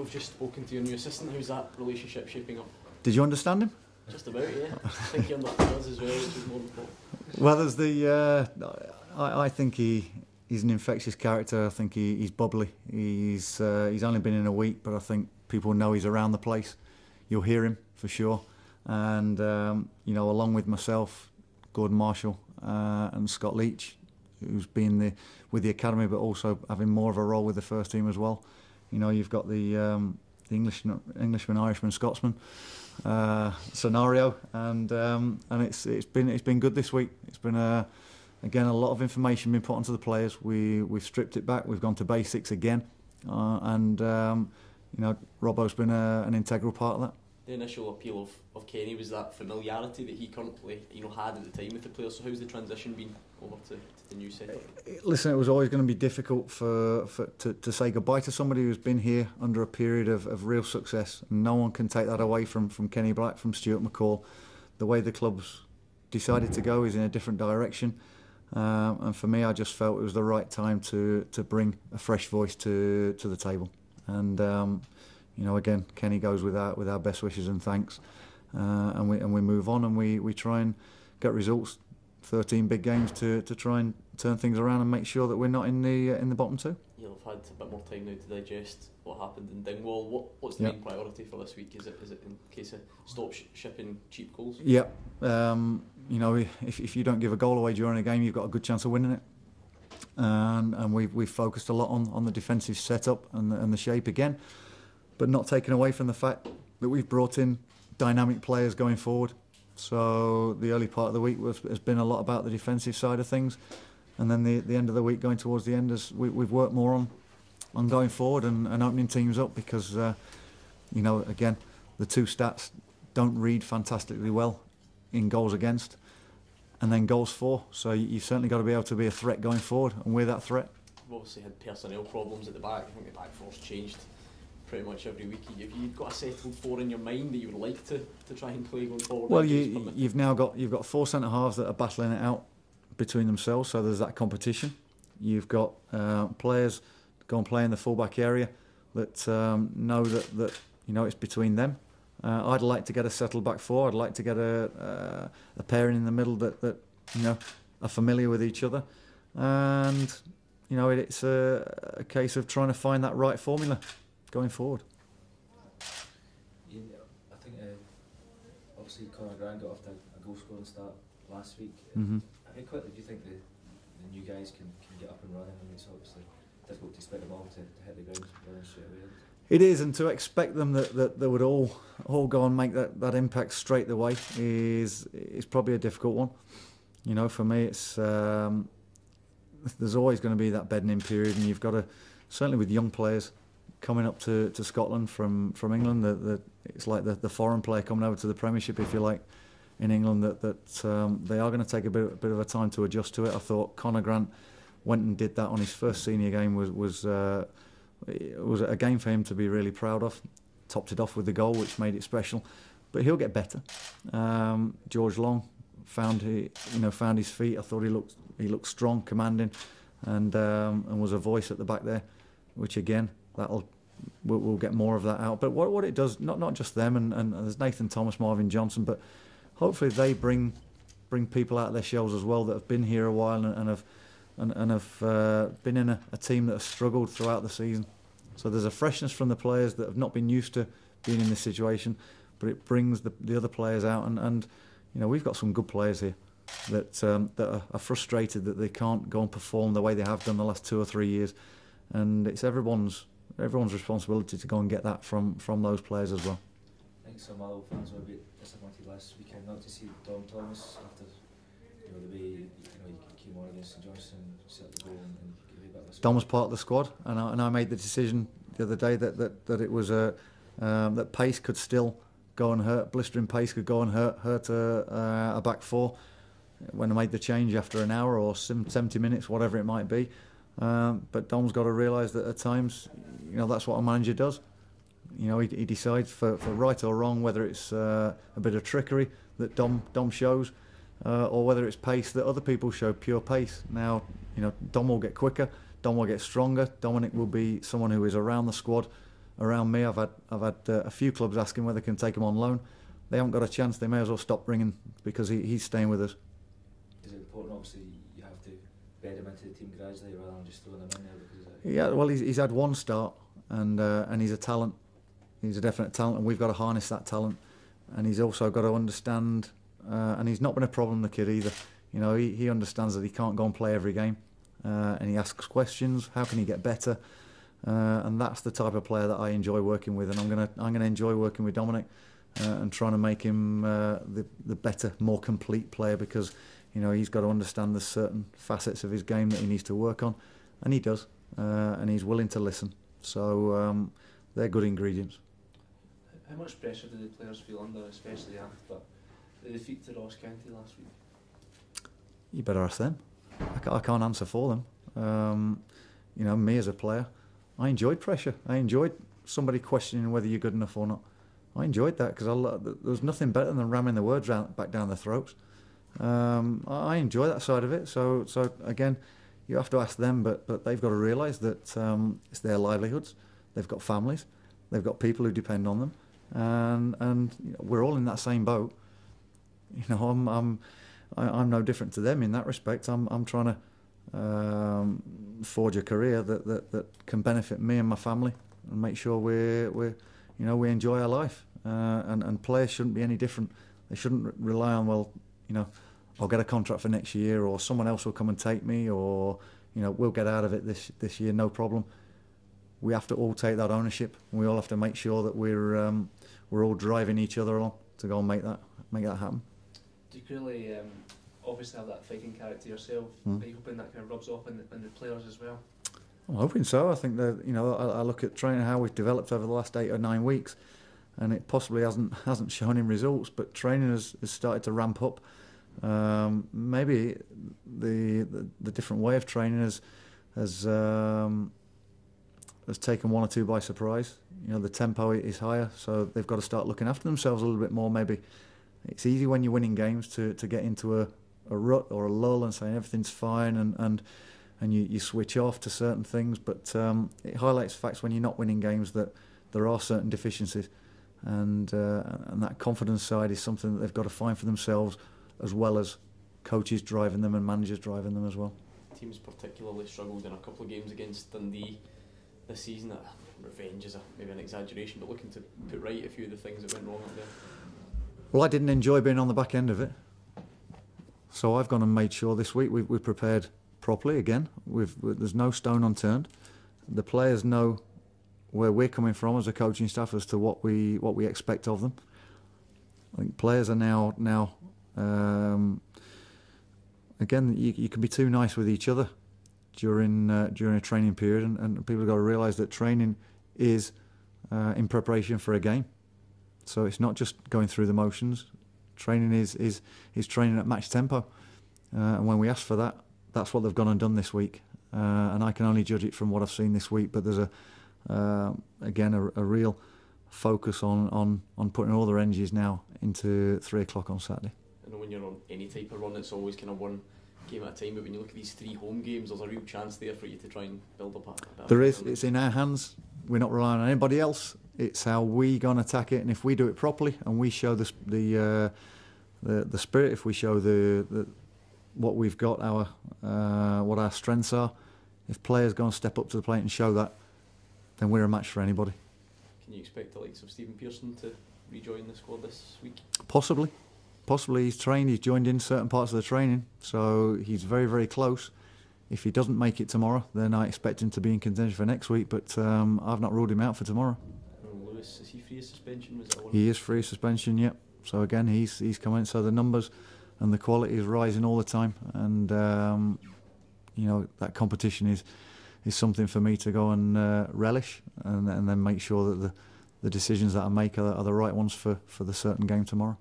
we've just spoken to your new assistant. How's that relationship shaping up? Did you understand him? Just about, yeah. I think he understood us as well, which is more important. Well, there's the. I think he's an infectious character. I think he's bubbly. He's only been in a week, but I think people know he's around the place. You'll hear him for sure. And along with myself, Gordon Marshall, and Scott Leach, who's been with the academy, but also having more of a role with the first team as well. You've got the Englishman, Irishman, Scotsman scenario, and it's been good this week. It's been again a lot of information being put onto the players. We've stripped it back. We've gone to basics again, and Robbo's been an integral part of that. The initial appeal of Kenny was that familiarity that he currently had at the time with the players. So how's the transition been over to the new setup? Listen, it was always going to be difficult to say goodbye to somebody who's been here under a period of real success. No one can take that away from Kenny Black, from Stuart McCall. The way the club's decided to go is in a different direction, and for me, I just felt it was the right time to bring a fresh voice to the table. And again, Kenny goes with our best wishes and thanks, and we move on, and we try and get results. 13 big games to try and turn things around and make sure that we're not in the bottom two. You'll have had a bit more time now to digest what happened in Dingwall. What's the main priority for this week? Is it in case of stop shipping cheap goals? Yeah. If you don't give a goal away during a game, you've got a good chance of winning it. And we've focused a lot on the defensive setup and the shape again, but not taken away from the fact that we've brought in dynamic players going forward. So the early part of the week has been a lot about the defensive side of things, and then the end of the week, going towards the end, we've worked more on going forward and opening teams up, because again, the two stats don't read fantastically well in goals against and then goals for. So you've certainly got to be able to be a threat going forward, and we're that threat. We've obviously had personnel problems at the back. I think the back four's changed pretty much every week. Have you got a settled four in your mind that you would like to try and play going forward? Well, you've got four centre halves that are battling it out between themselves, so there's that competition. You've got players go and play in the full-back area that know that it's between them. I'd like to get a settled back four. I'd like to get a pairing in the middle that are familiar with each other, and it's a case of trying to find that right formula going forward. I think obviously Conor Grant got off to a goal scoring start last week. Mm-hmm. How quickly do you think the new guys can get up and running? I mean, it's obviously difficult to expect them all to hit the ground running straight away. It is, and to expect them that they would all go and make that impact straight away is probably a difficult one. For me, it's there's always going to be that bedding in period, and you've got to, certainly with young players coming up to Scotland from England, that it's like the foreign player coming over to the Premiership, if you like, in England, that they are going to take a bit of a time to adjust to it. I thought Conor Grant went and did that on his first senior game. It was a game for him to be really proud of. Topped it off with the goal, which made it special. But he'll get better. George Long found his feet. I thought he looked strong, commanding, and was a voice at the back there, which again we'll get more of that out. But what it does, not just them, and there's Nathan Thomas, Marvin Johnson, but hopefully they bring people out of their shells as well that have been here a while and have been in a team that has struggled throughout the season. So there's a freshness from the players that have not been used to being in this situation, but it brings the other players out, and we've got some good players here that are frustrated that they can't go and perform the way they have done the last 2 or 3 years, and it's everyone's responsibility to go and get that from those players as well. I think some Motherwell fans were a bit disappointed last weekend not to see Dom Thomas after the way he came on against St Johnstone, set the goal and gave a bit of a Dom was part of the squad, and I made the decision the other day that it was that pace could still go and hurt, blistering pace could go and hurt a back four when I made the change after an hour or 70 minutes, whatever it might be. But Dom's got to realise that at times, that's what a manager does. He decides for right or wrong, whether it's a bit of trickery that Dom shows, or whether it's pace that other people show, pure pace. Now, Dom will get quicker, Dom will get stronger. Dominic will be someone who is around the squad around me. I've had a few clubs asking whether they can take him on loan. They haven't got a chance. They may as well stop ringing because he's staying with us. Is it important? Obviously, you have to bed him into the team gradually rather than just throwing him in there because. Yeah, well, he's had one start, and he's a talent. He's a definite talent, and we've got to harness that talent. And he's also got to understand, and he's not been a problem, the kid, either. You know, he understands that he can't go and play every game, and he asks questions. How can he get better? And that's the type of player that I enjoy working with, and I'm gonna enjoy working with Dominic and trying to make him the better, more complete player, because you know he's got to understand there's certain facets of his game that he needs to work on, and he does, and he's willing to listen. So they're good ingredients. How much pressure do the players feel under, especially after the defeat to Ross County last week? You better ask them. I can't answer for them. You know, me as a player, I enjoyed pressure. I enjoyed somebody questioning whether you're good enough or not. I enjoyed that because there was nothing better than ramming the words back down their throats. I enjoy that side of it. So again, you have to ask them, but they've got to realise that it's their livelihoods. They've got families. They've got people who depend on them, and you know, we're all in that same boat. You know, I'm no different to them in that respect. I'm trying to forge a career that can benefit me and my family, and make sure we enjoy our life. And players shouldn't be any different. They shouldn't rely on, well, you know, I'll get a contract for next year, or someone else will come and take me, or you know, we'll get out of it this year, no problem. We have to all take that ownership, and we all have to make sure that we're all driving each other along to go and make that happen. Do you really obviously have that fighting character yourself? Are you hoping that kind of rubs off on the players as well? I'm hoping so. I think that, you know, I look at training, how we've developed over the last 8 or 9 weeks, and it possibly hasn't shown in results, but training has started to ramp up. Maybe the different way of training has taken one or two by surprise. You know, the tempo is higher, so they've got to start looking after themselves a little bit more. Maybe it's easy when you're winning games to get into a rut or a lull and saying everything's fine and you switch off to certain things, but it highlights facts when you're not winning games that there are certain deficiencies, and that confidence side is something that they've got to find for themselves, as well as coaches driving them and managers driving them as well. Teams particularly struggled in a couple of games against Dundee this season. Revenge is maybe an exaggeration, but looking to put right a few of the things that went wrong up there. Well, I didn't enjoy being on the back end of it, so I've gone and made sure this week we've prepared properly again. There's no stone unturned. The players know where we're coming from as a coaching staff as to what we expect of them. I think players are now again, you can be too nice with each other during a training period, and people have got to realise that training is in preparation for a game. So it's not just going through the motions. Training is training at match tempo, and when we ask for that, that's what they've gone and done this week. And I can only judge it from what I've seen this week. But there's again a real focus on putting all their energies now into 3 o'clock on Saturday. I know when you're on any type of run, it's always kind of one game at a time. But when you look at these 3 home games, there's a real chance there for you to try and build up a there is. It's in our hands. We're not relying on anybody else. It's how we go and attack it, and if we do it properly and we show the spirit, if we show the what we've got, what our strengths are, if players go and step up to the plate and show that, then we're a match for anybody. Can you expect the likes of Stephen Pearson to rejoin the squad this week? Possibly. He's trained, he's joined in certain parts of the training, so he's very, very close. If he doesn't make it tomorrow, then I expect him to be in contention for next week, but I've not ruled him out for tomorrow. Lewis, is he free of suspension? Was that one? He is free of suspension, yep. So again, he's coming, so the numbers and the quality is rising all the time, and you know, that competition is something for me to go and relish, and then make sure that the decisions that I make are the right ones for the certain game tomorrow.